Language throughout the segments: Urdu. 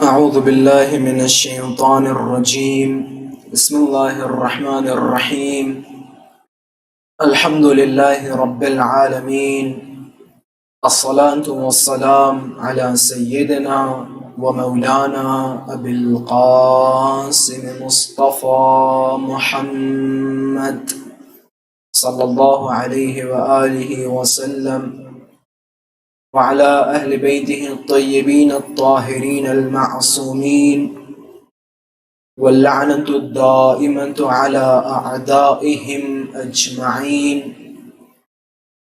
أعوذ بالله من الشيطان الرجيم. بسم الله الرحمن الرحيم. الحمد لله رب العالمين، الصلاة والسلام على سيدنا ومولانا أبي القاسم مصطفى محمد صلى الله عليه وآله وسلم، وعلى أهل بيته الطيبين الطاهرين المعصومين، واللعنة الدائمة على أعدائهم أجمعين.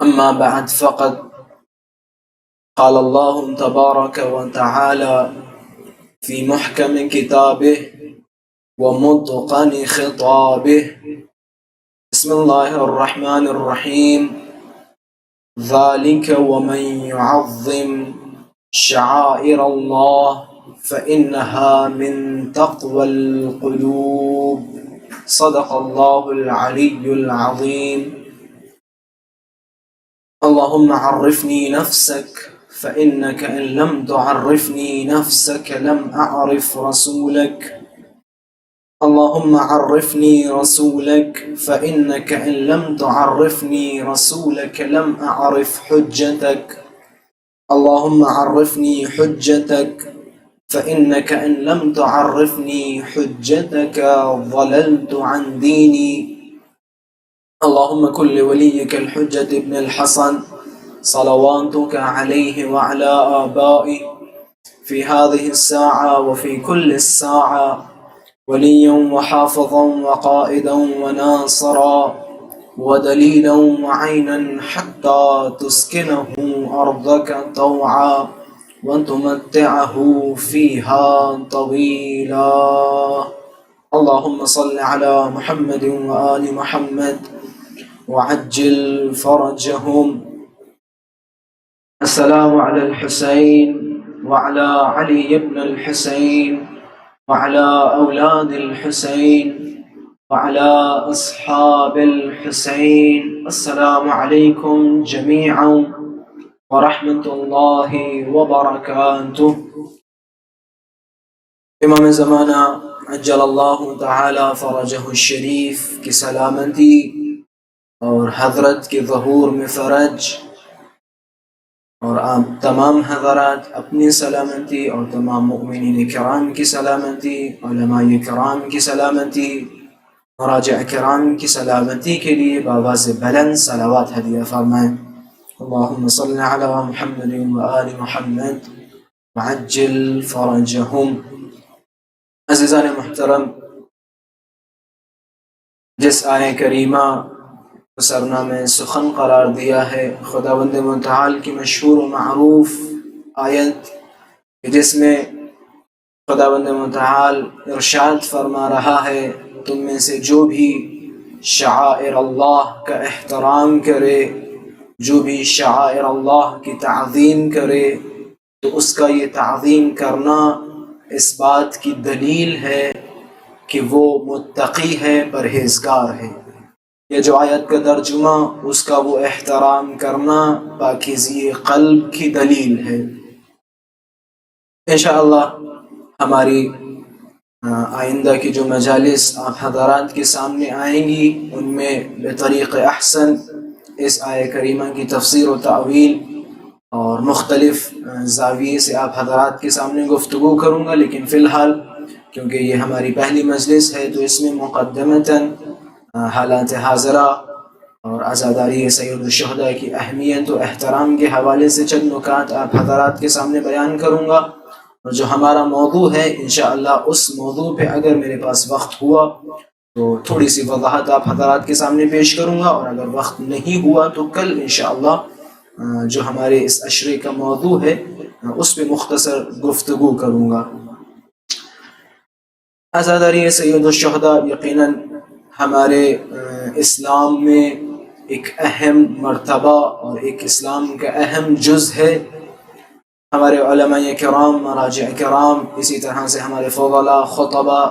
أما بعد، فقد قال الله تبارك وتعالى في محكم كتابه ومتقن خطابه: بسم الله الرحمن الرحيم. ذلك ومن يعظم شعائر الله فإنها من تقوى القلوب. صدق الله العلي العظيم. اللهم عرفني نفسك، فإنك إن لم تعرفني نفسك لم أعرف رسولك. اللهم عرفني رسولك، فإنك إن لم تعرفني رسولك لم أعرف حجتك. اللهم عرفني حجتك، فإنك إن لم تعرفني حجتك ضللت عن ديني. اللهم كن لوليك الحجة ابن الحسن صلواتك عليه وعلى آبائه في هذه الساعة وفي كل الساعة وليا وحافظا وقائدا وناصرا ودليلا وعينا، حتى تسكنه أرضك طوعا وتمتعه فيها طويلا. اللهم صل على محمد وآل محمد وعجل فرجهم. السلام على الحسين وعلى علي بن الحسين وعلى أولاد الحسين وعلى أصحاب الحسين. السلام عليكم جميعا ورحمة الله وبركاته. امام زمانہ عجل اللہ تعالی فرجہ الشریف کی سلامتی اور حضرت کے ظہور میں فرج، اور آپ تمام حضرات اپنی سلامتی اور تمام مؤمنین کرام کی سلامتی، علماء کرام کی سلامتی، مراجع کرام کی سلامتی کے لیے بآواز بلند صلوات ہدیہ فرمائیں. اللہم صل علی محمد وآل محمد وعجل فرجہم. عزیزان محترم، جس آیہ کریمہ سرنامہ سخن قرار دیا ہے خداوند متعال کی مشہور و معروف آیت، جس میں خداوند متعال ارشاد فرما رہا ہے تم میں سے جو بھی شعائر اللہ کا احترام کرے، جو بھی شعائر اللہ کی تعظیم کرے، تو اس کا یہ تعظیم کرنا اس بات کی دلیل ہے کہ وہ متقی ہے، پرہیزگار ہے. یہ جو آیت کا ترجمہ، اس کا وہ احترام کرنا پاکیزی قلب کی دلیل ہے. انشاءاللہ ہماری آئندہ کی جو مجالس آپ حضرات کے سامنے آئیں گی، ان میں بطریق احسن اس آیہ کریمہ کی تفسیر و تعویل اور مختلف زاویے سے آپ حضرات کے سامنے گفتگو کروں گا. لیکن فی الحال کیونکہ یہ ہماری پہلی مجلس ہے، تو اس میں مقدمتاً حالات حاضرہ اور عزاداری سید الشہداء کی اہمیت و احترام کے حوالے سے چند نکات آپ حضرات کے سامنے بیان کروں گا. اور جو ہمارا موضوع ہے انشاءاللہ اس موضوع پہ اگر میرے پاس وقت ہوا تو تھوڑی سی وضاحت آپ حضرات کے سامنے پیش کروں گا، اور اگر وقت نہیں ہوا تو کل انشاءاللہ جو ہمارے اس عشرے کا موضوع ہے اس پہ مختصر گفتگو کروں گا. عزاداری سید الشہداء یقیناً ہمارے اسلام میں ایک اہم مرتبہ اور ایک اسلام کا اہم جز ہے. ہمارے علماء کرام، مراجع کرام، اسی طرح سے ہمارے فضلاء، خطباء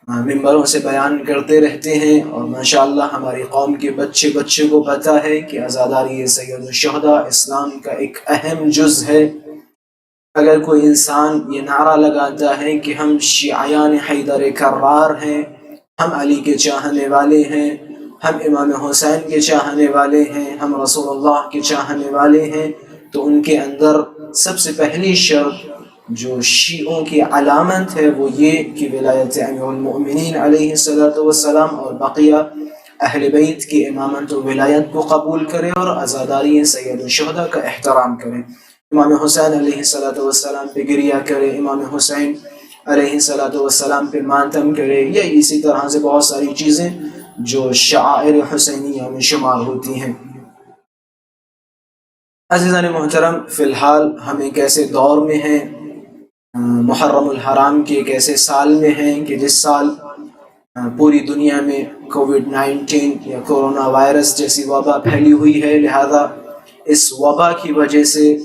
ممبروں سے بیان کرتے رہتے ہیں، اور ماشاءاللہ ہماری قوم کے بچے کو پتہ ہے کہ عزاداری سید الشہداء اسلام کا ایک اہم جز ہے. اگر کوئی انسان یہ نعرہ لگاتا ہے کہ ہم شیعیان حیدر کرار ہیں، ہم علی کے چاہنے والے ہیں، ہم امام حسین کے چاہنے والے ہیں، ہم رسول اللہ کے چاہنے والے ہیں، تو ان کے اندر سب سے پہلی شرط جو شیعوں کی علامت ہے وہ یہ کہ ولایت امیر المؤمنین علیہ السلام اور بقیہ اہل بیت کی امامت و ولایت کو قبول کرے اور عزاداری سید الشہداء کا احترام کرے، امام حسین علیہ السلام پہ گریہ کرے، امام حسین علیہ السلام پہ ماتم کرے، یا اسی طرح سے بہت ساری چیزیں جو شعائر حسینیہ میں شمار ہوتی ہیں۔ عزیزان محترم، فی الحال ہم ایک ایسے دور میں ہیں، محرم الحرام کے ایک ایسے سال میں ہیں کہ جس سال پوری دنیا میں کووڈ-19 یا کورونا وائرس جیسی وبا پھیلی ہوئی ہے، لہذا اس وبا کی وجہ سے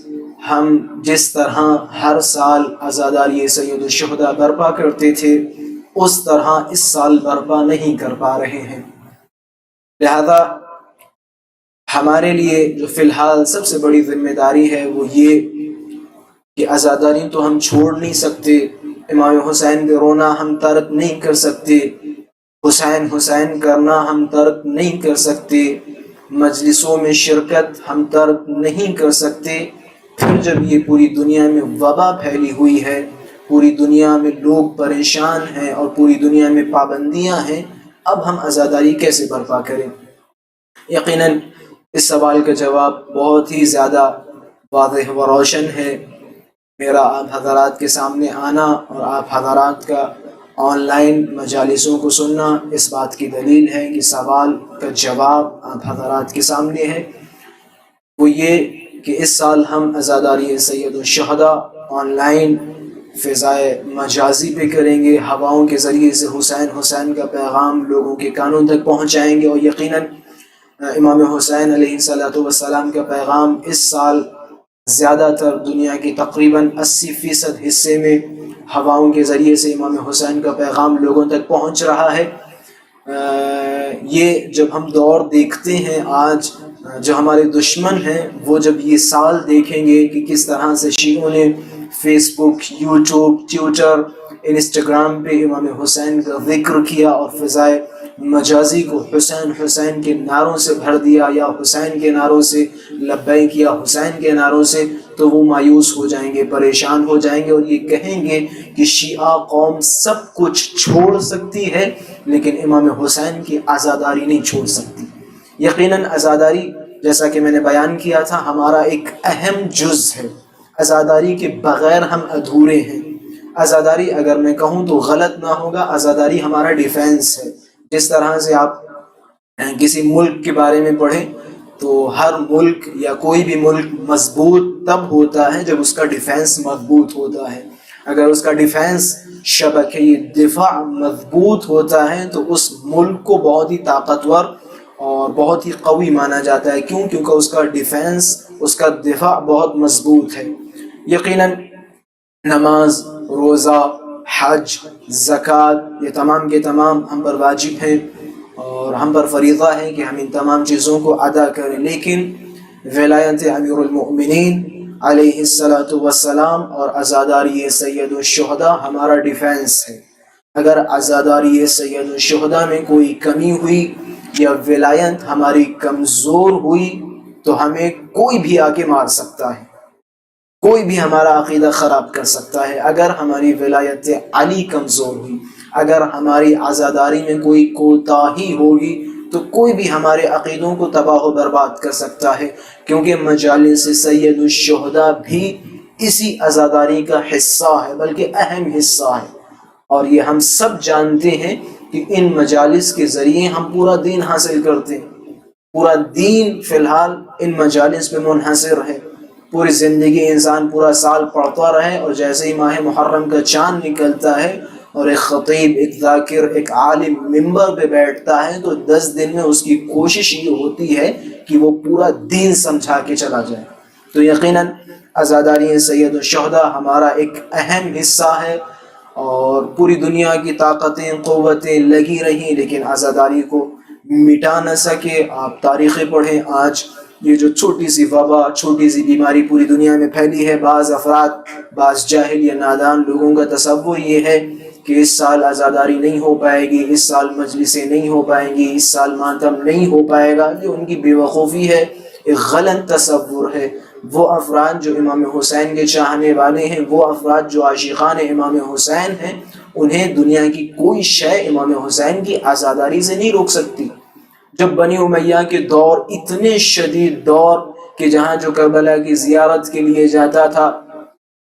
ہم جس طرح ہر سال عزاداری سید الشہداء برپا کرتے تھے اس طرح اس سال برپا نہیں کر پا رہے ہیں، لہذا ہمارے لیے جو فی الحال سب سے بڑی ذمہ داری ہے وہ یہ کہ عزاداری تو ہم چھوڑ نہیں سکتے، امام حسین پہ رونا ہم ترک نہیں کر سکتے، حسین حسین کرنا ہم ترک نہیں کر سکتے، مجلسوں میں شرکت ہم ترک نہیں کر سکتے۔ پھر جب یہ پوری دنیا میں وبا پھیلی ہوئی ہے، پوری دنیا میں لوگ پریشان ہیں اور پوری دنیا میں پابندیاں ہیں، اب ہم عزاداری کیسے برپا کریں؟ یقیناً اس سوال کا جواب بہت ہی زیادہ واضح و روشن ہے۔ میرا آپ حضرات کے سامنے آنا اور آپ حضرات کا آن لائن مجالسوں کو سننا اس بات کی دلیل ہے کہ سوال کا جواب آپ حضرات کے سامنے ہے، وہ یہ کہ اس سال ہم عزاداری سید الشہداء آن لائن فضائے مجازی پہ کریں گے، ہواؤں کے ذریعے سے حسین حسین کا پیغام لوگوں کے کانوں تک پہنچائیں گے، اور یقیناً امام حسین علیہ السلام کا پیغام اس سال زیادہ تر دنیا کی تقریباً 80% حصے میں ہواؤں کے ذریعے سے امام حسین کا پیغام لوگوں تک پہنچ رہا ہے۔ یہ جب ہم دور دیکھتے ہیں آج، جو ہمارے دشمن ہیں وہ جب یہ سال دیکھیں گے کہ کس طرح سے شیعوں نے فیس بک، یوٹیوب، ٹویٹر، انسٹاگرام پہ امام حسین کا ذکر کیا اور فضائے مجازی کو حسین حسین کے نعروں سے بھر دیا، یا حسین کے نعروں سے لبیک یا حسین کے نعروں سے، تو وہ مایوس ہو جائیں گے، پریشان ہو جائیں گے اور یہ کہیں گے کہ شیعہ قوم سب کچھ چھوڑ سکتی ہے لیکن امام حسین کی عزاداری نہیں چھوڑ سکتی۔ یقیناً عزاداری جیسا کہ میں نے بیان کیا تھا ہمارا ایک اہم جز ہے، عزاداری کے بغیر ہم ادھورے ہیں۔ عزاداری اگر میں کہوں تو غلط نہ ہوگا، عزاداری ہمارا ڈیفینس ہے۔ جس طرح سے آپ کسی ملک کے بارے میں پڑھیں تو ہر ملک یا کوئی بھی ملک مضبوط تب ہوتا ہے جب اس کا ڈیفینس مضبوط ہوتا ہے۔ اگر اس کا ڈیفینس شبکہ دفاع مضبوط ہوتا ہے تو اس ملک کو بہت ہی طاقتور اور بہت ہی قوی مانا جاتا ہے۔ کیوں؟ کیونکہ اس کا ڈیفینس، اس کا دفاع بہت مضبوط ہے۔ یقیناً نماز، روزہ، حج، زکوٰۃ، یہ تمام کے تمام ہم پر واجب ہیں اور ہم پر فریضہ ہے کہ ہم ان تمام چیزوں کو ادا کریں، لیکن ولایت امیر المؤمنین علیہ السلام اور عزاداری سید الشہداء ہمارا ڈیفینس ہے۔ اگر عزاداری سید الشہداء میں کوئی کمی ہوئی یا ولایت ہماری کمزور ہوئی تو ہمیں کوئی بھی آ کے مار سکتا ہے، کوئی بھی ہمارا عقیدہ خراب کر سکتا ہے۔ اگر ہماری ولایت علی کمزور ہوئی، اگر ہماری عزاداری میں کوئی کوتاہی ہوگی تو کوئی بھی ہمارے عقیدوں کو تباہ و برباد کر سکتا ہے، کیونکہ مجالس سید الشہداء بھی اسی عزاداری کا حصہ ہے، بلکہ اہم حصہ ہے، اور یہ ہم سب جانتے ہیں کہ ان مجالس کے ذریعے ہم پورا دین حاصل کرتے ہیں۔ پورا دین فی الحال ان مجالس پہ منحصر ہے۔ پوری زندگی انسان پورا سال پڑھتا رہے اور جیسے ہی ماہ محرم کا چاند نکلتا ہے اور ایک خطیب، ایک ذاکر، ایک عالم ممبر پہ بیٹھتا ہے تو 10 دن میں اس کی کوشش یہ ہوتی ہے کہ وہ پورا دین سمجھا کے چلا جائے۔ تو یقیناً عزاداری سید الشہداء ہمارا ایک اہم حصہ ہے، اور پوری دنیا کی طاقتیں، قوتیں لگی رہیں لیکن عزاداری کو مٹا نہ سکے۔ آپ تاریخیں پڑھیں، آج یہ جو چھوٹی سی وبا، چھوٹی سی بیماری پوری دنیا میں پھیلی ہے، بعض افراد، بعض جاہل یا نادان لوگوں کا تصور یہ ہے کہ اس سال عزاداری نہیں ہو پائے گی، اس سال مجلسیں نہیں ہو پائیں گی، اس سال ماتم نہیں ہو پائے گا۔ یہ ان کی بے وقوفی ہے، ایک غلط تصور ہے۔ وہ افراد جو امام حسین کے چاہنے والے ہیں، وہ افراد جو عاشقان امام حسین ہیں، انہیں دنیا کی کوئی شے امام حسین کی عزاداری سے نہیں روک سکتی۔ جب بنی امیہ کے دور، اتنے شدید دور کہ جہاں جو کربلا کی زیارت کے لیے جاتا تھا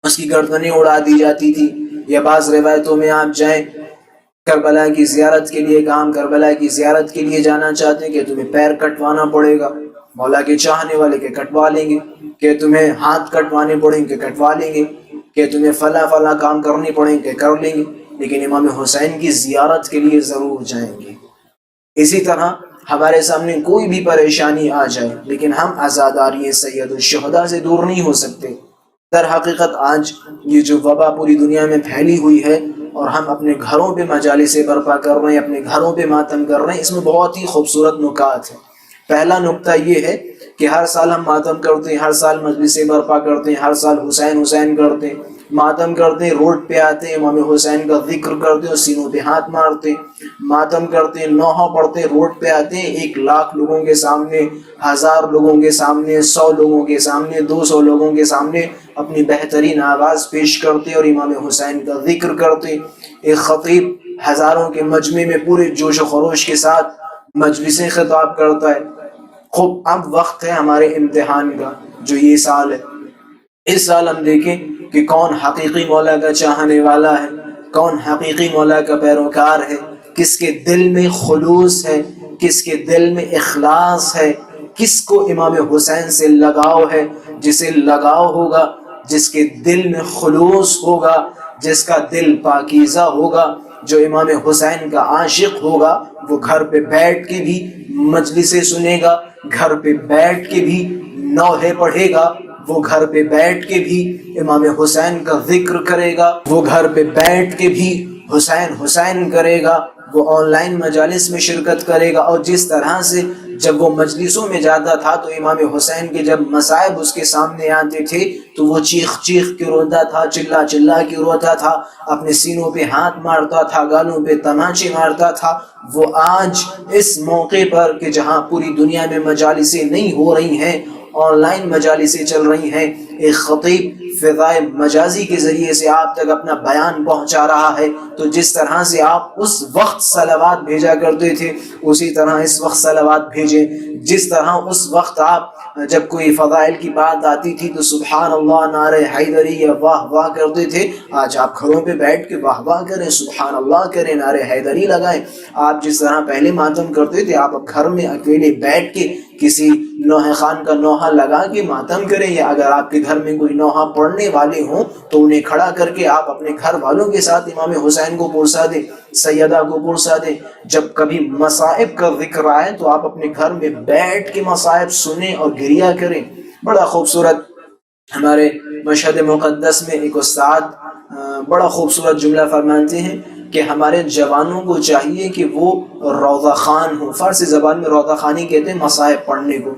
اس کی گردنیں اڑا دی جاتی تھی، یا بعض روایتوں میں آپ جائیں کربلا کی زیارت کے لیے، کام کربلا کی زیارت کے لیے جانا چاہتے ہیں کہ تمہیں پیر کٹوانا پڑے گا، مولا کے چاہنے والے کہ کٹوا لیں گے، کہ تمہیں ہاتھ کٹوانے پڑیں گے کٹوا لیں گے، کہ تمہیں فلاں کام کرنے پڑیں گے کر لیں گے، لیکن امام حسین کی زیارت کے لیے ضرور جائیں گے۔ اسی طرح ہمارے سامنے کوئی بھی پریشانی آ جائے لیکن ہم عزاداری سید الشہداء سے دور نہیں ہو سکتے۔ در حقیقت آج یہ جو وبا پوری دنیا میں پھیلی ہوئی ہے اور ہم اپنے گھروں پہ مجالس برپا کر رہے ہیں، اپنے گھروں پہ ماتم کر رہے ہیں، اس میں بہت ہی خوبصورت نکات ہیں۔ پہلا نکتہ یہ ہے کہ ہر سال ہم ماتم کرتے ہیں، ہر سال مجلس برپا کرتے ہیں، ہر سال حسین حسین کرتے ہیں، ماتم کرتے ہیں، روڈ پہ آتے ہیں، امام حسین کا ذکر کرتے ہیں اور سینوں پہ ہاتھ مارتے ہیں، ماتم کرتے ہیں، نوحہ پڑھتے ہیں، روڈ پہ آتے ہیں، 1,00,000 لوگوں کے سامنے، 1000 لوگوں کے سامنے، 100 لوگوں کے سامنے، 200 لوگوں کے سامنے اپنی بہترین آواز پیش کرتے اور امام حسین کا ذکر کرتے۔ ایک خطیب ہزاروں کے مجمع میں پورے جوش و خروش کے ساتھ مجلسیں خطاب کرتا ہے۔ خوب اب وقت ہے ہمارے امتحان کا، جو یہ سال ہے۔ اس سال ہم دیکھیں کہ کون حقیقی مولا کا چاہنے والا ہے، کون حقیقی مولا کا پیروکار ہے، کس کے دل میں خلوص ہے، کس کے دل میں اخلاص ہے، کس کو امام حسین سے لگاؤ ہے۔ جسے لگاؤ ہوگا، جس کے دل میں خلوص ہوگا، جس کا دل پاکیزہ ہوگا، جو امام حسین کا عاشق ہوگا، وہ گھر پہ بیٹھ کے بھی مجلسیں سنے گا، گھر پہ بیٹھ کے بھی نوحے پڑھے گا، وہ گھر پہ بیٹھ کے بھی امام حسین کا ذکر کرے گا، وہ گھر پہ بیٹھ کے بھی حسین حسین کرے گا، وہ آن لائن مجالس میں شرکت کرے گا۔ اور جس طرح سے جب وہ مجلسوں میں جاتا تھا تو امام حسین کے جب مصائب اس کے سامنے آتے تھے تو وہ چیخ چیخ کے روتا تھا، چلا چلا کے روتا تھا، اپنے سینوں پہ ہاتھ مارتا تھا، گالوں پہ تماچے مارتا تھا۔ وہ آج اس موقع پر کہ جہاں پوری دنیا میں مجالسیں نہیں ہو رہی ہیں، آن لائن مجالسیں چل رہی ہیں، ایک خطیب فضائے مجازی کے ذریعے سے آپ تک اپنا بیان پہنچا رہا ہے، تو جس طرح سے آپ اس وقت صلوات بھیجا کرتے تھے اسی طرح اس وقت صلوات بھیجیں۔ جس طرح اس وقت آپ جب کوئی فضائل کی بات آتی تھی تو سبحان اللہ، نعرہ حیدری یا واہ واہ کرتے تھے، آج آپ گھروں پہ بیٹھ کے واہ واہ کریں، سبحان اللہ کریں، نعرہ حیدری لگائیں۔ آپ جس طرح پہلے ماتم کرتے تھے، آپ اب گھر میں اکیلے بیٹھ کے کسی نوحہ خان کا نوحہ لگا کے ماتم کریں، یا اگر آپ کے گھر میں کوئی نوحہ پڑھنے والے ہوں تو انہیں کھڑا کر کے آپ اپنے گھر والوں کے ساتھ امام حسین کو پرسا دیں، سیدہ کو پرسا دیں۔ جب کبھی مصائب کا ذکر آئے تو آپ اپنے گھر میں بیٹھ کے مصائب سنیں اور گریہ کریں۔ بڑا خوبصورت ہمارے مشہد مقدس میں ایک استاد بڑا خوبصورت جملہ فرماتے ہیں کہ ہمارے جوانوں کو چاہیے کہ وہ روضہ خوان ہوں۔ فارسی زبان میں روضہ خوانی کہتے ہیں مصائب پڑھنے کو،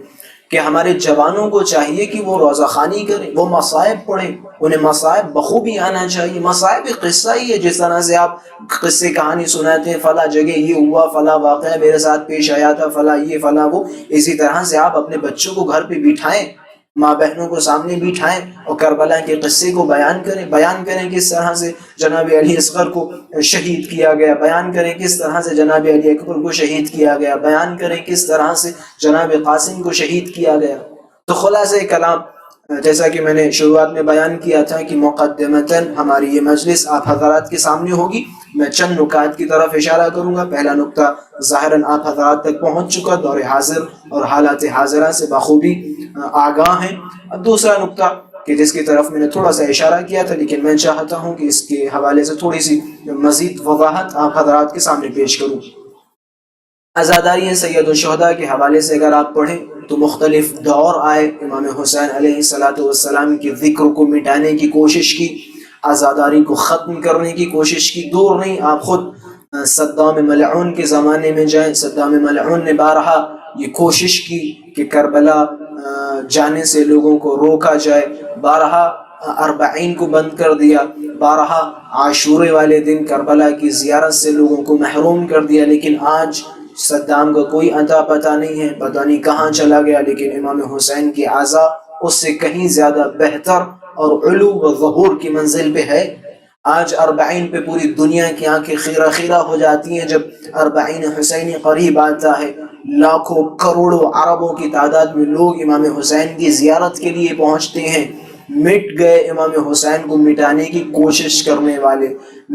کہ ہمارے جوانوں کو چاہیے کہ وہ روضہ خوانی کریں، وہ مصائب پڑھیں، انہیں مصائب بخوبی آنا چاہیے۔ مصائب ایک قصہ ہی ہے، جس طرح سے آپ قصے کہانی سناتے ہیں، فلاں جگہ یہ ہوا، فلاں واقعہ میرے ساتھ پیش آیا تھا، فلاں یہ فلاں وہ، اسی طرح سے آپ اپنے بچوں کو گھر پہ بٹھائیں، ماں بہنوں کو سامنے بٹھائیں اور کربلا کے قصے کو بیان کریں کس طرح سے جناب علی اصغر کو شہید کیا گیا، بیان کریں کس طرح سے جناب علی اکبر کو شہید کیا گیا، بیان کریں کس طرح سے جناب قاسم کو شہید کیا گیا۔ تو خلاصہ کلام، جیسا کہ میں نے شروعات میں بیان کیا تھا کہ مقدمتاً ہماری یہ مجلس آپ حضرات کے سامنے ہوگی، میں چند نکات کی طرف اشارہ کروں گا۔ پہلا نکتہ ظاہراً آپ حضرات تک پہنچ چکا، دور حاضر اور حالات حاضرہ سے بخوبی آگاہ ہیں۔ اب دوسرا نکتہ کہ جس کی طرف میں نے تھوڑا سا اشارہ کیا تھا، لیکن میں چاہتا ہوں کہ اس کے حوالے سے تھوڑی سی مزید وضاحت آپ حضرات کے سامنے پیش کروں۔ عزاداری سید الشہداء کے حوالے سے اگر آپ پڑھیں تو مختلف دور آئے، امام حسین علیہ السلام کے ذکر کو مٹانے کی کوشش کی، عزاداری کو ختم کرنے کی کوشش کی۔ دور نہیں، آپ خود صدام ملعون کے زمانے میں جائیں، صدام ملعون نے بارہا یہ کوشش کی کہ کربلا جانے سے لوگوں کو روکا جائے، بارہا اربعین کو بند کر دیا، بارہا عاشورے والے دن کربلا کی زیارت سے لوگوں کو محروم کر دیا، لیکن آج صدام کا کوئی اتا پتہ نہیں ہے، پتہ نہیں کہاں چلا گیا، لیکن امام حسین کی عزا اس سے کہیں زیادہ بہتر اور علو و ظہور کی منزل پہ ہے۔ آج اربعین پہ پوری دنیا کی آنکھیں خیرہ خیرہ ہو جاتی ہیں جب اربعین حسینی قریب آتا ہے، لاکھوں کروڑوں عربوں کی تعداد میں لوگ امام حسین کی زیارت کے لیے پہنچتے ہیں۔ مٹ گئے امام حسین کو مٹانے کی کوشش کرنے والے،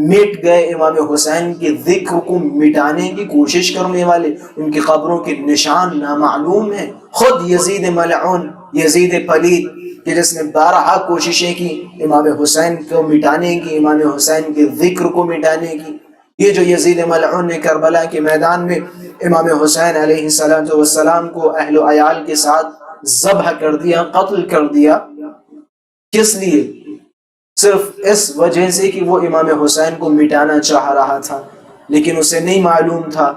مٹ گئے امام حسین کے ذکر کو مٹانے کی کوشش کرنے والے، ان کی قبروں کے نشان نامعلوم ہیں۔ خود یزید ملعون، یزید پلید، کہ جس نے بارہا کوششیں کی امام حسین کو مٹانے کی، امام حسین کے ذکر کو مٹانے کی، یہ جو یزید ملعون نے کربلا کے میدان میں امام حسین علیہ السلام کو اہل و عیال کے ساتھ ذبح کر دیا، قتل کر دیا، کس لیے؟ صرف اس وجہ سے کہ وہ امام حسین کو مٹانا چاہ رہا تھا، لیکن اسے نہیں معلوم تھا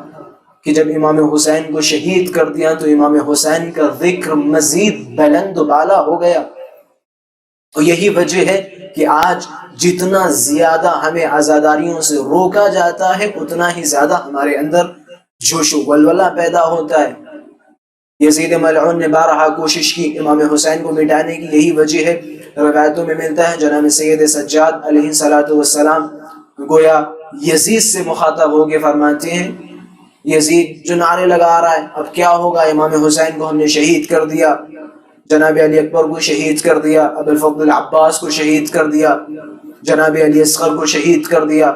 کہ جب امام حسین کو شہید کر دیا تو امام حسین کا ذکر مزید بلند و بالا ہو گیا۔ اور یہی وجہ ہے کہ آج جتنا زیادہ ہمیں عزاداریوں سے روکا جاتا ہے اتنا ہی زیادہ ہمارے اندر جوش و ولولہ پیدا ہوتا ہے۔ یزید ملعون نے بارہا کوشش کی امام حسین کو مٹانے کی، یہی وجہ ہے۔ روایتوں میں ملتا ہے جناب سید سجاد علیہ السلام گویا یزید سے مخاطب ہو کے فرماتے ہیں، یزید جو نعرے لگا رہا ہے اب کیا ہوگا، امام حسین کو ہم نے شہید کر دیا، جناب علی اکبر کو شہید کر دیا، ابو الفضل العباس کو شہید کر دیا، جناب علی اصغر کو شہید کر دیا،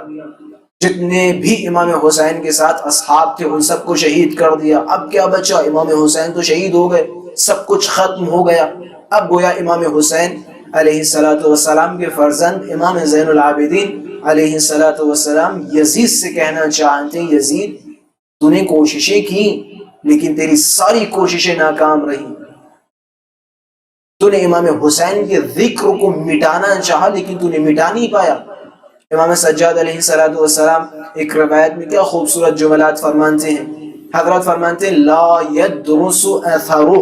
جتنے بھی امام حسین کے ساتھ اصحاب تھے ان سب کو شہید کر دیا، اب کیا بچا، امام حسین تو شہید ہو گئے، سب کچھ ختم ہو گیا۔ اب گویا امام حسین علیہ السلام کے فرزند امام زین العابدین علیہ السلام یزید سے کہنا چاہتے ہیں، یزید تو نے کوششیں کی لیکن تیری ساری کوششیں ناکام رہی، تو نے امام حسین کے ذکر کو مٹانا چاہا لیکن تو نے مٹا نہیں پایا۔ امام سجاد علیہ السلام ایک روایت میں کیا خوبصورت جملات فرماتے ہیں، حضرت فرماتے ہیں لا يدرس اثرہ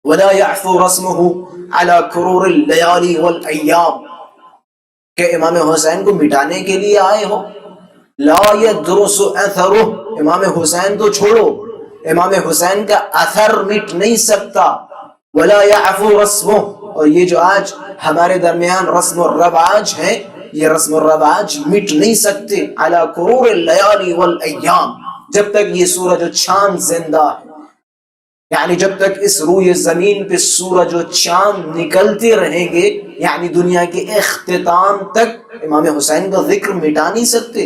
ولا يعفو رسمہ على کرور اللیالی والایام، کہ امام حسین کو مٹانے کے لیے آئے ہو، لا يدرس اثرہ، امام حسین تو چھوڑو، امام حسین کا اثر مٹ نہیں سکتا، ولا يعفو رسمہ، اور یہ جو آج ہمارے درمیان رسم و رواج ہیں یہ رسم و رواج مٹ نہیں سکتے، علی کرور اللیالی والایام، جب تک یہ سورج و چاند زندہ ہے، یعنی جب تک اس روئے زمین پہ سورج و چاند نکلتے رہیں گے، یعنی دنیا کے اختتام تک امام حسین کا ذکر مٹا نہیں سکتے،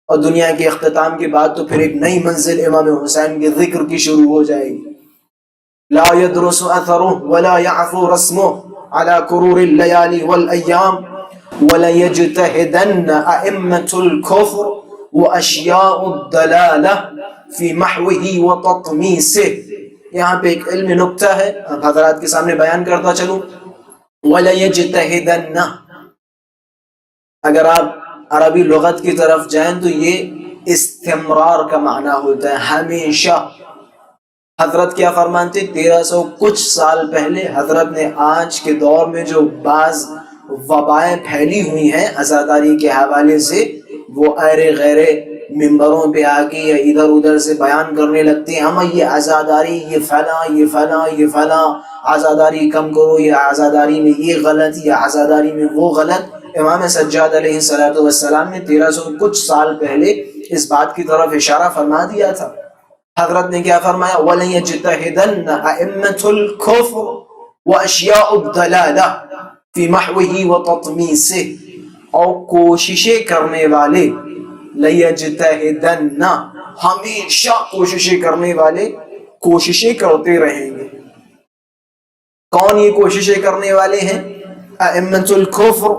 اور دنیا کے اختتام کے بعد تو پھر ایک نئی منزل امام حسین کے ذکر کی شروع ہو جائے گی۔ لا يدرس اثرہ ولا يعفو رسمہ على کرور اللیالی والایام وَلَيَجْتَهِدَنَّ أَئِمَّةُ الْكُفْرِ وَأَشْيَاءُ الضَّلَالَةِ فِي مَحْوِهِ وَتَطْمِيسِهِ۔ یہاں پہ ایک علمی نکتہ ہے، حضرات کے سامنے بیان کرتا چلوں۔ وَلَيَجْتَهِدَنَّ، اگر آپ عربی لغت کی طرف جائیں تو یہ استمرار کا معنی ہوتا ہے، ہمیشہ۔ حضرت کیا فرمانتے، 1300 کچھ سال پہلے حضرت نے آج کے دور میں جو بعض وبائیں پھیلی ہوئی ہیں عزاداری کے حوالے سے، وہ ایرے غیرے ممبروں پہ آ کے یا ادھر ادھر سے بیان کرنے لگتے ہیں، ہم یہ عزاداری یہ فلاں یہ فلاں یہ فلاں، عزاداری کم کرو، یہ عزاداری میں یہ غلط یا عزاداری میں وہ غلط۔ امام سجاد علیہ السلام نے 1300 کچھ سال پہلے اس بات کی طرف اشارہ فرما دیا تھا۔ حضرت نے کیا فرمایا، وَلَيَجْتَهِدَنَّ أَئِمَّةُ الْكُفْرِ وَأَشْيَاءُ الضَّلَالَةِ فی محوہ وتطمیسہ، اور کوششیں کرنے والے، لیجتہدن، ہمیشہ کوششیں کرنے والے کوششیں کرتے رہیں گے۔ کون یہ کوششیں کرنے والے ہیں؟ ائمۃ الکفر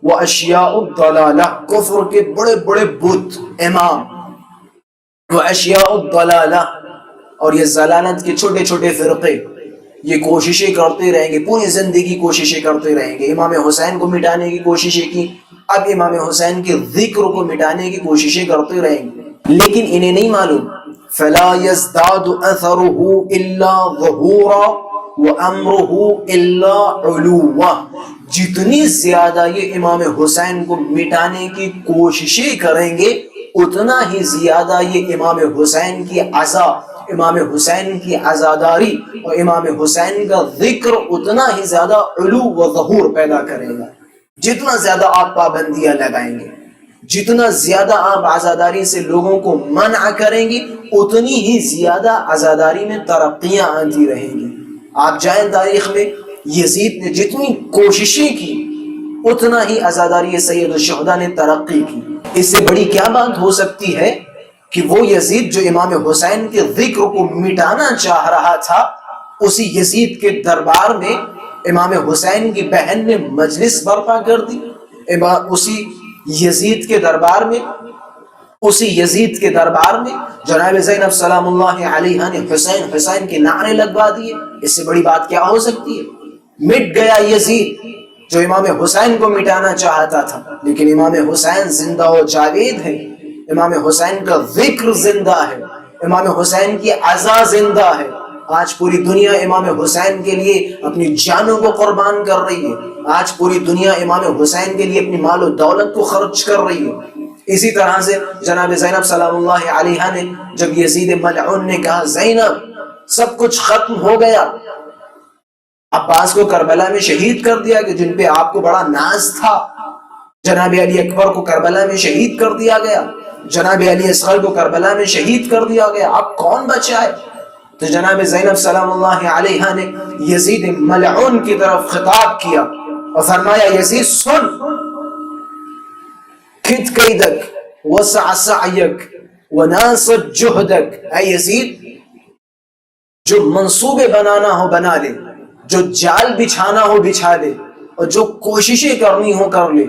واشیاء الضلالہ، کفر کے بڑے بڑے بت امام، واشیاء الضلالہ، اور یہ ضلالت کے چھوٹے چھوٹے فرقے، یہ کوششیں کرتے رہیں گے، پوری زندگی کوششیں کرتے رہیں گے۔ امام حسین کو مٹانے کی کوششیں کی، اب امام حسین کے ذکر کو مٹانے کی کوششیں کرتے رہیں گے، لیکن انہیں نہیں معلوم فَلَا يَزْدَادُ أَثَرُهُ إِلَّا ظُهُورًا وَأَمْرُهُ إِلَّا عُلُوًّا، جتنی زیادہ یہ امام حسین کو مٹانے کی کوششیں کریں گے اتنا ہی زیادہ یہ امام حسین کی عزا، امام حسین کی عزاداری اور امام حسین کا ذکر اتنا ہی زیادہ علو و ظہور پیدا کرے گا۔ جتنا زیادہ آپ پابندیاں لگائیں گے، جتنا زیادہ آپ عزاداری سے لوگوں کو منع کریں گے اتنی ہی زیادہ عزاداری میں ترقیاں آتی رہیں گی۔ آپ جائیں تاریخ میں، یزید نے جتنی کوششیں کی اتنا ہی عزاداری سید الشہداء نے ترقی کی۔ اس سے بڑی کیا بات ہو سکتی ہے کہ وہ یزید جو امام حسین کے ذکر کو مٹانا چاہ رہا تھا، اسی یزید کے دربار میں امام حسین کی بہن نے مجلس برپا کر دی، اسی یزید کے دربار میں جناب زینب سلام اللہ علیہا نے حسین حسین کے نعرے لگوا دیے۔ اس سے بڑی بات کیا ہو سکتی ہے؟ مٹ گیا یزید جو امام حسین کو مٹانا چاہتا تھا، لیکن امام حسین زندہ و جاوید ہے، امام حسین کا ذکر زندہ ہے، امام حسین کی عزا زندہ ہے۔ آج پوری دنیا امام حسین کے لیے اپنی جانوں کو قربان کر رہی ہے، آج پوری دنیا امام حسین کے لیے اپنی مال و دولت کو خرچ کر رہی ہے۔ اسی طرح سے جناب زینب سلام اللہ علیہا نے جب یزید ملعون نے کہا زینب سب کچھ ختم ہو گیا، عباس کو کربلا میں شہید کر دیا کہ جن پہ آپ کو بڑا ناز تھا، جناب علی اکبر کو کربلا میں شہید کر دیا گیا، جناب علی اصغر کو کربلا میں شہید کر دیا گیا، اب کون بچا ہے؟ تو جناب زینب سلام اللہ علیہا نے یزید ملعون کی طرف خطاب کیا اور فرمایا یزید سن، کھد قیدک وسع سعیک وناصد جہدک، اے یزید جو منصوبے بنانا ہو بنا لے، جو جال بچھانا ہو بچھا لے، اور جو کوششیں کرنی ہو کر لے،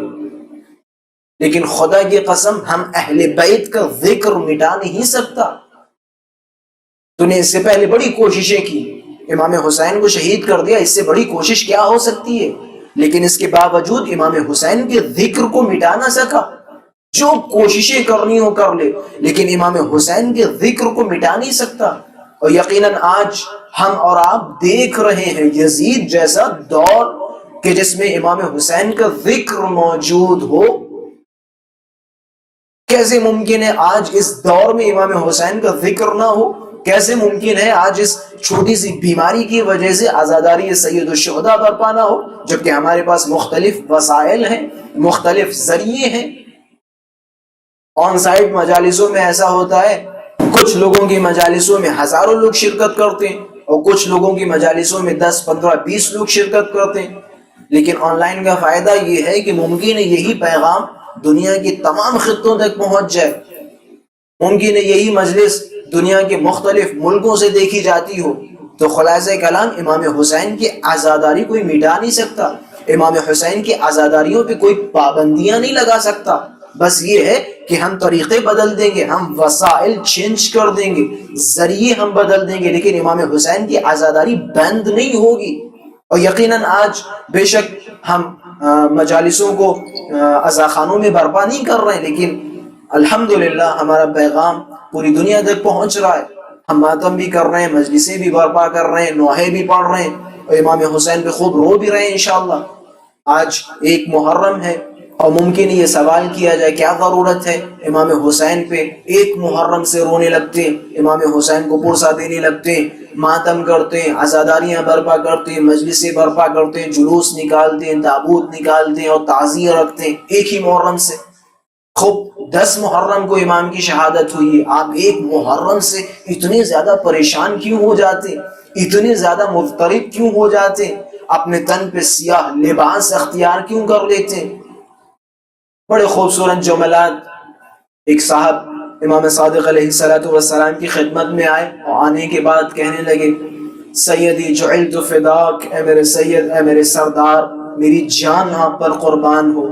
لیکن خدا کی قسم ہم اہل بیت کا ذکر مٹا نہیں سکتا۔ تو نے اس سے پہلے بڑی کوششیں کی، امام حسین کو شہید کر دیا، اس سے بڑی کوشش کیا ہو سکتی ہے؟ لیکن اس کے باوجود امام حسین کے ذکر کو مٹا نہ سکا۔ جو کوششیں کرنی ہو کر لے، لیکن امام حسین کے ذکر کو مٹا نہیں سکتا۔ اور یقیناً آج ہم اور آپ دیکھ رہے ہیں یزید جیسا دور کہ جس میں امام حسین کا ذکر موجود ہو۔ کیسے ممکن ہے آج اس دور میں امام حسین کا ذکر نہ ہو؟ کیسے ممکن ہے آج اس چھوٹی سی بیماری کی وجہ سے عزاداری سید الشہداء برپا نہ ہو، جبکہ ہمارے پاس مختلف وسائل ہیں، مختلف ذریعے ہیں۔ آن سائٹ مجالسوں میں ایسا ہوتا ہے، کچھ لوگوں کی مجالسوں میں ہزاروں لوگ شرکت کرتے ہیں اور کچھ لوگوں کی مجالسوں میں 10 15 20 لوگ شرکت کرتے ہیں۔ لیکن آن لائن کا فائدہ یہ ہے کہ ممکن ہے یہی پیغام دنیا کے تمام خطوں تک پہنچ جائے، ممکن ہے یہی مجلس دنیا کے مختلف ملکوں سے دیکھی جاتی ہو۔ تو خلاصہ کلام، امام حسین کی عزاداری کوئی مٹا نہیں سکتا، امام حسین کی عزاداریوں پہ کوئی پابندیاں نہیں لگا سکتا۔ بس یہ ہے کہ ہم طریقے بدل دیں گے، ہم وسائل چینج کر دیں گے، ذریعے ہم بدل دیں گے، لیکن امام حسین کی عزاداری بند نہیں ہوگی۔ اور یقیناً آج بے شک ہم مجالسوں کو عزاخانوں میں برپا نہیں کر رہے ہیں، لیکن الحمدللہ ہمارا پیغام پوری دنیا تک پہنچ رہا ہے۔ ہم ماتم بھی کر رہے ہیں، مجلسیں بھی برپا کر رہے ہیں، نوحے بھی پڑھ رہے ہیں، اور امام حسین پہ خوب رو بھی رہے ہیں انشاءاللہ۔ آج ایک محرم ہے اور ممکن یہ سوال کیا جائے کیا ضرورت ہے امام حسین پہ ایک محرم سے رونے لگتے ہیں، امام حسین کو پرسہ دینے لگتے ہیں، ماتم کرتے ہیں، عزاداریاں برپا کرتے ہیں، مجلسیں برپا کرتے ہیں، جلوس نکالتے ہیں، تابوت نکالتے ہیں اور تعزیہ رکھتے ہیں ایک ہی محرم سے۔ خوب 10 محرم کو امام کی شہادت ہوئی ہے، آپ ایک محرم سے اتنے زیادہ پریشان کیوں ہو جاتے، اتنے زیادہ مضطرب کیوں ہو جاتے، اپنے تن پہ سیاہ لباس اختیار کیوں کر لیتے؟ بڑے خوبصورت جملات ایک صاحب امام صادق علیہ السلام کی خدمت میں آئے اور آنے کے بعد کہنے لگے سیدی جعلت فداک، اے میرے سید، اے میرے سردار، میری جان آپ پر قربان ہو،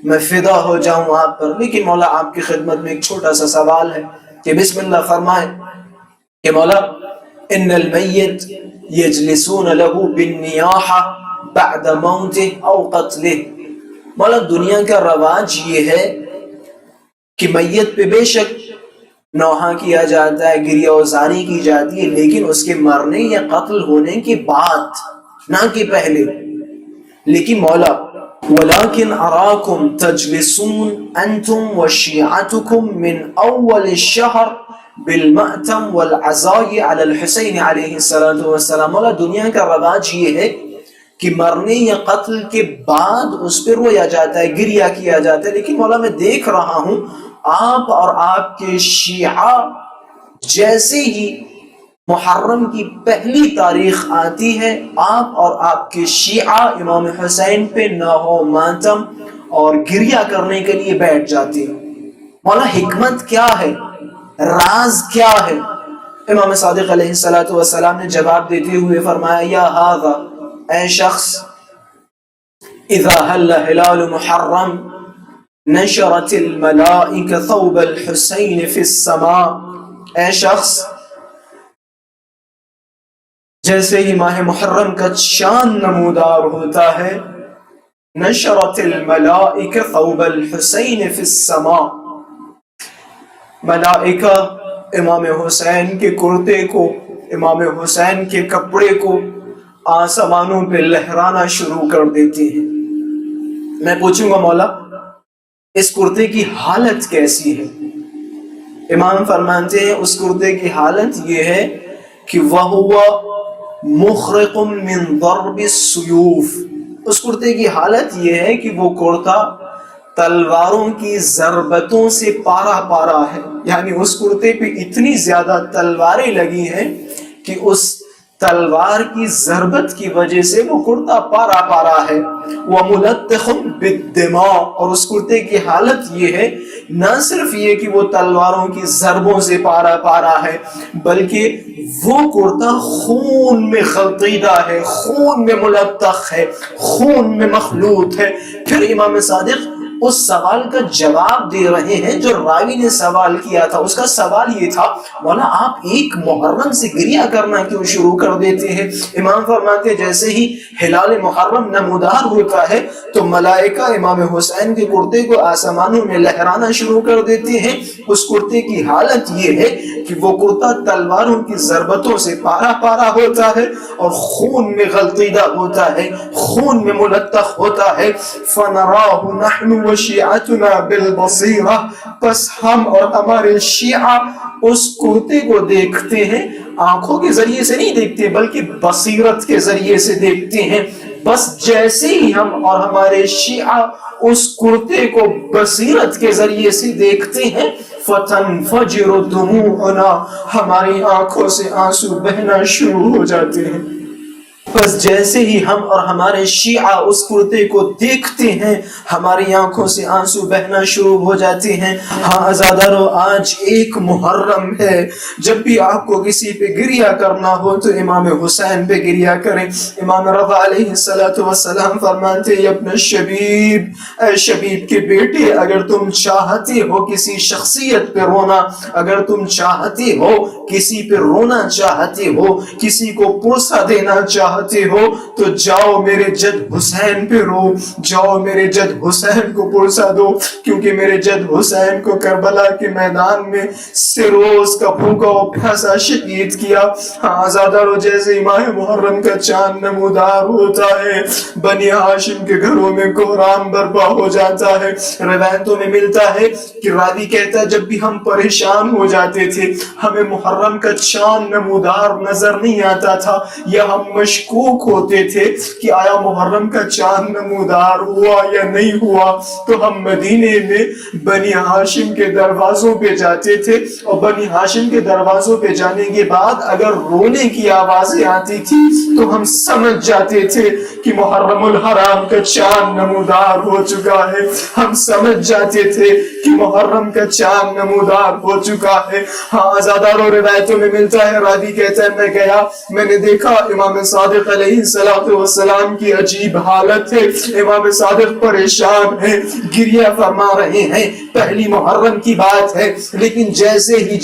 میں فدا ہو جاؤں آپ پر۔ لیکن مولا آپ کی خدمت میں ایک چھوٹا سا سوال ہے کہ بسم اللہ فرمائیں کہ مولا ان المیت یجلسون له بالنیاحہ بعد موتہ او قتلہ، مولا دنیا کا رواج یہ ہے کہ میت پہ بے شک نوحہ کیا جاتا ہے، گریہ وزاری کی جاتی ہے، لیکن اس کے مرنے یا قتل ہونے کے بعد، نہ کہ پہلے۔ لیکن مولا وَلَكِنْ أَرَاكُمْ تَجْلِسُونَ أَنْتُمْ وَشِيعَتُكُمْ مِنْ أَوَّلِ الشَّهْرِ بِالْمَأْتَمِ وَالْعَزَاءِ عَلَى الْحُسَيْنِ علیہ الصلاۃ والسلام۔ مولا دنیا کا رواج یہ ہے کہ مرنے یا قتل کے بعد اس پہ رویا جاتا ہے، گریہ کیا جاتا ہے، لیکن مولا میں دیکھ رہا ہوں آپ اور آپ کے شیعہ جیسے ہی محرم کی پہلی تاریخ آتی ہے، آپ اور آپ کے شیعہ امام حسین پہ نوحہ و ماتم اور گریہ کرنے کے لیے بیٹھ جاتے ہیں۔ مولا حکمت کیا ہے، راز کیا ہے؟ امام صادق علیہ السلام نے جواب دیتے ہوئے فرمایا، یا ھذا، اے شخص، اذا حل ہلال محرم نشرت الملائکہ ثوب الحسین فی السماء، اے شخص، جیسے ہی ماہ محرم کا چاند نمودار ہوتا ہے، نشرت الملائکہ ثوب الحسین فی السماء، ملائکہ امام حسین کے کرتے کو، امام حسین کے کپڑے کو آسمانوں پہ لہرانا شروع کر دیتے ہیں۔ میں پوچھوں گا مولا اس کرتے کی حالت کیسی ہے؟ امام فرماتے ہیں اس کرتے کی حالت یہ ہے کہ وَهُوَ مُخْرِقٌ مِّن ضَرْبِ السُّيُوفِ، اس کرتے کی حالت یہ ہے کہ وہ کرتا تلواروں کی ضربتوں سے پارا پارا ہے، یعنی اس کرتے پہ اتنی زیادہ تلواریں لگی ہیں کہ اس تلوار کی ضربت کی وجہ سے وہ کرتا پارا پارا ہے۔ وَمُلَتَّخٌ بِالدِّمَاء، اور اس کرتے کی حالت یہ ہے نہ صرف یہ کہ وہ تلواروں کی ضربوں سے پارا پارا ہے، بلکہ وہ کرتا خون میں غلطیدہ ہے، خون میں ملطخ ہے، خون میں مخلوط ہے۔ پھر امام صادق اس سوال کا جواب دے رہے ہیں جو راوی نے سوال کیا تھا۔ اس کا سوال یہ تھا، مولا آپ ایک محرم سے گریہ کرنا کیوں شروع کر دیتے ہیں؟ امام فرماتے ہیں جیسے ہی ہلال محرم نمودار ہوتا ہے تو ملائکہ امام حسین کے کرتے کو آسمانوں میں لہرانا شروع کر دیتے ہیں۔ اس کرتے کی حالت یہ ہے کہ وہ کرتا تلواروں کی ضربتوں سے پارا پارا ہوتا ہے اور خون میں غلطیدہ ہوتا ہے، خون میں ملطخ ہوتا ہے۔ فَنَرَاهُ نَحْنُ وَشِيعَتُنَا بِالْبَصِيرَةِ، پس ہم اور ہمارے شیعہ اس کرتے کو دیکھتے ہیں، آنکھوں کے ذریعے سے نہیں دیکھتے بلکہ بصیرت کے ذریعے سے دیکھتے ہیں۔ بس جیسے ہی ہم اور ہمارے شیعہ اس کرتے کو بصیرت کے ذریعے سے دیکھتے ہیں، فَتَنْفَجِرُ دُمُوعُنَا، ہماری آنکھوں سے آنسو بہنا شروع ہو جاتے ہیں۔ بس جیسے ہی ہم اور ہمارے شیعہ اس کرتے کو دیکھتے ہیں، ہماری آنکھوں سے آنسو بہنا شروع ہو جاتے ہیں۔ ہاں عزادارو، آج ایک محرم ہے، جب بھی آپ کو کسی پہ گریہ کرنا ہو تو امام حسین پہ گریہ کریں۔ امام رضا علیہ السلام فرماتے ہیں، ابن شبیب، اے شبیب کے بیٹے، اگر تم چاہتے ہو کسی شخصیت پہ رونا، اگر تم چاہتے ہو کسی پہ رونا چاہتے ہو، کسی کو پرسہ دینا چاہتے ہو، تو جاؤ میرے جد حسین پہ رو، جاؤ میرے جد حسین کو پرسہ دو، کیونکہ میرے جد حسین کو کربلا کے میدان میں سروز کا بھوکا و پیاسا شہید کیا۔ ہاں عزادارو، جیسے ماہ محرم کا چاند نمودار ہوتا ہے، بنی ہاشم کے گھروں میں کوہرام برپا ہو جاتا ہے۔ روایتوں میں ملتا ہے کہ راوی کہتا ہے جب بھی ہم پریشان ہو جاتے تھے، ہمیں محرم کا چاند نمودار نظر نہیں آتا تھا، یا ہم مشکوک ہوتے تھے کہ آیا محرم کا چاند نمودار ہوا یا نہیں ہوا، تو ہم مدینے میں بنی ہاشم کے دروازوں پہ جاتے تھے، اور بنی ہاشم کے دروازوں پہ جانے کے بعد اگر رونے کی آوازیں آتی تھی تو ہم سمجھ جاتے تھے کہ محرم الحرام کا چاند نمودار ہو چکا ہے، ہم سمجھ جاتے تھے کہ محرم کا چاند نمودار ہو چکا ہے۔ ہاں عزادارو، روایتوں میں ملتا ہے، راوی کہتا ہے میں گیا، میں نے دیکھا امام صادق علیہ السلام کی عجیب حالت ہے، امام صادق پریشان ہیں، گریہ فرما رہے ہیں، پہلی محرم کی بات ہے، لیکن جیسے ہی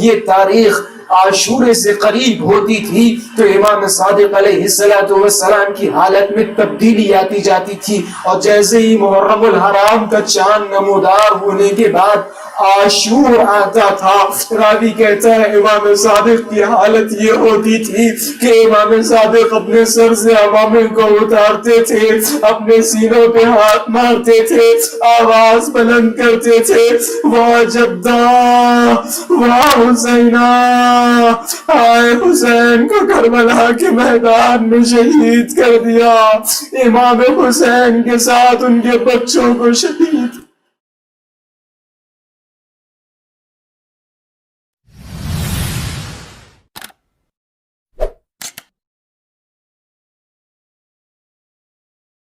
یہ تاریخ عاشورے سے قریب ہوتی تھی تو امام صادق علیہ السلام کی حالت میں تبدیلی آتی جاتی تھی، اور جیسے ہی محرم الحرام کا چاند نمودار ہونے کے بعد عاشور آتا تھا. راوی کہتا ہے امام صادق کی حالت یہ ہوتی تھی کہ امام صادق اپنے سر سے امامے کو اتارتے تھے, اپنے سینوں پہ ہاتھ مارتے تھے, آواز بلند کرتے تھے, واہ جدہ واہ حسینہ, آئے حسین کو کربلا کے میدان میں شہید کر دیا, امام حسین کے ساتھ ان کے بچوں کو شہید